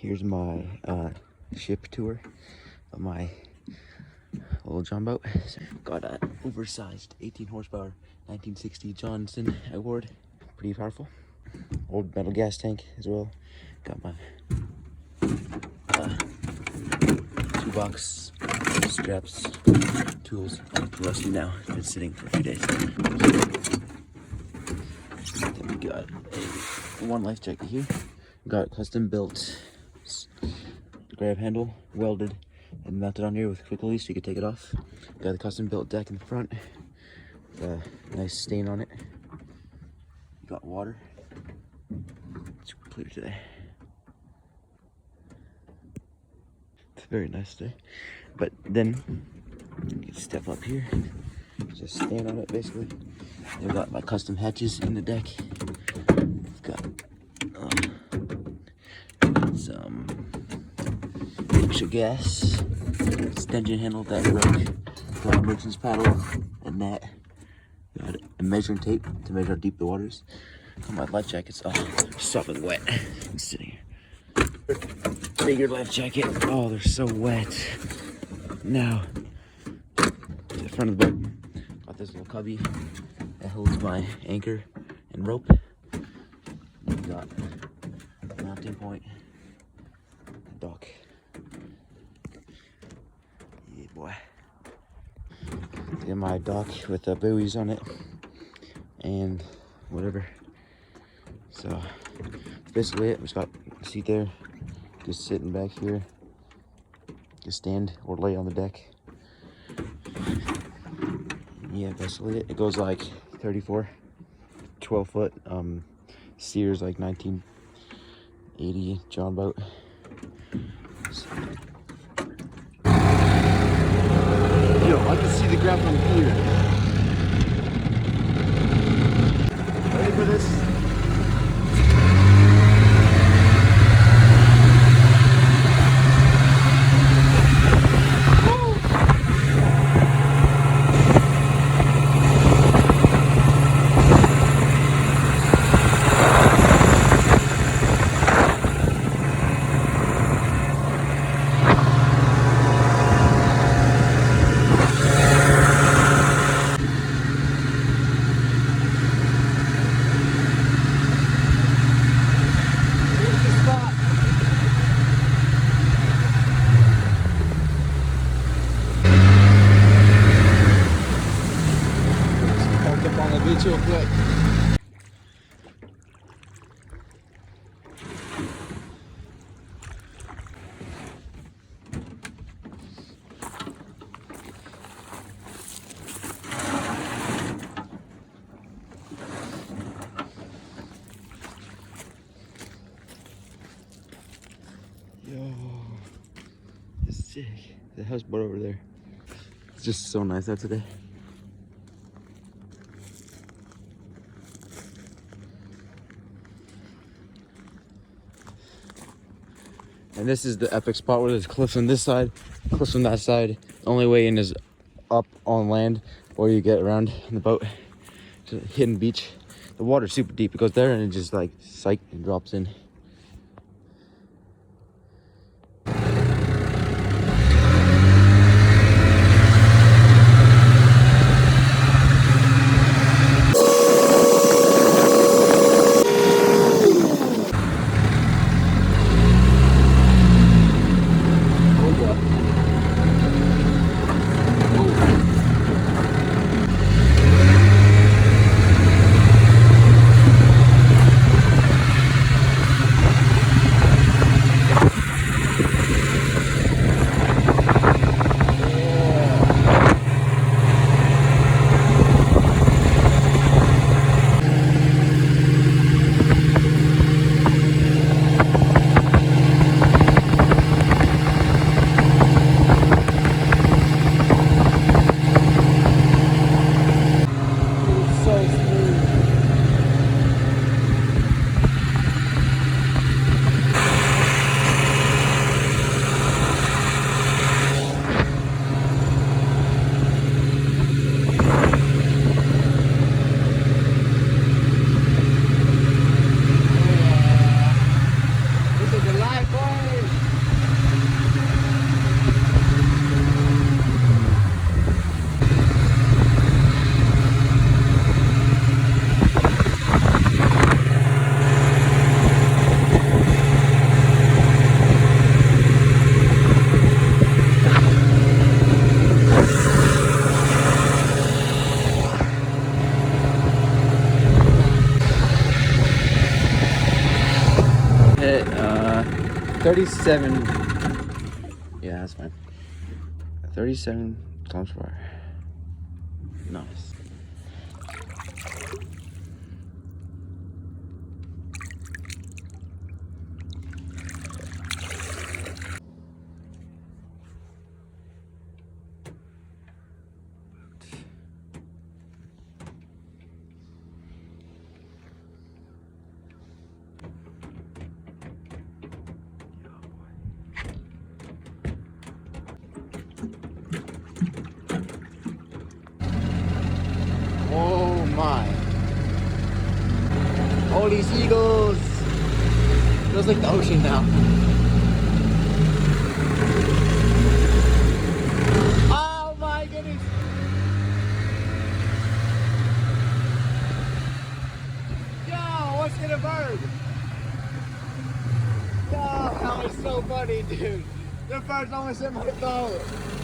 Here's my ship tour of my little John boat. Got an oversized 18 horsepower 1960 Johnson Award. Pretty powerful. Old metal gas tank as well. Got my toolbox, straps, tools. Rusty now. It's been sitting for a few days. Then we got one life jacket here. Got custom built grab handle, welded and mounted on here with quick release so you can take it off. Got the custom built deck in the front. A nice stain on it. Got water. It's clear today. It's very nice today. But then you can step up here, just stand on it basically. I've got my custom hatches in the deck. I've got some extra gas, extension handle that broke, got a merchant's paddle, a net, got a measuring tape to measure how deep the water is. My life jacket's sopping wet. I'm sitting here. Bigger life jacket. Oh, they're so wet. Now, to the front of the boat, got this little cubby that holds my anchor and rope. We've got a mounting point, a dock. Yeah, boy. Get my dock with the buoys on it and whatever. So that's basically it. We just got a seat there, just sitting back here, just stand or lay on the deck. Yeah, basically it. It goes like 34, 12 foot. Sears like 1980 John boat. So. Yo, I can see the ground from here. Ready for this? Real quick. Yo, it's sick. The houseboat over there. It's just so nice out today. And this is the epic spot where there's cliffs on this side, cliffs on that side. The only way in is up on land, or you get around in the boat. It's a hidden beach. The water's super deep. It goes there and it just like psych and drops in. 37. Yeah, that's fine. 37 kilometers per hour. Nice. Oh my. All these eagles. Feels like the ocean now. Oh my goodness. Yo, what's in a bird? Yo, that was so funny, dude. The bird's almost in my boat.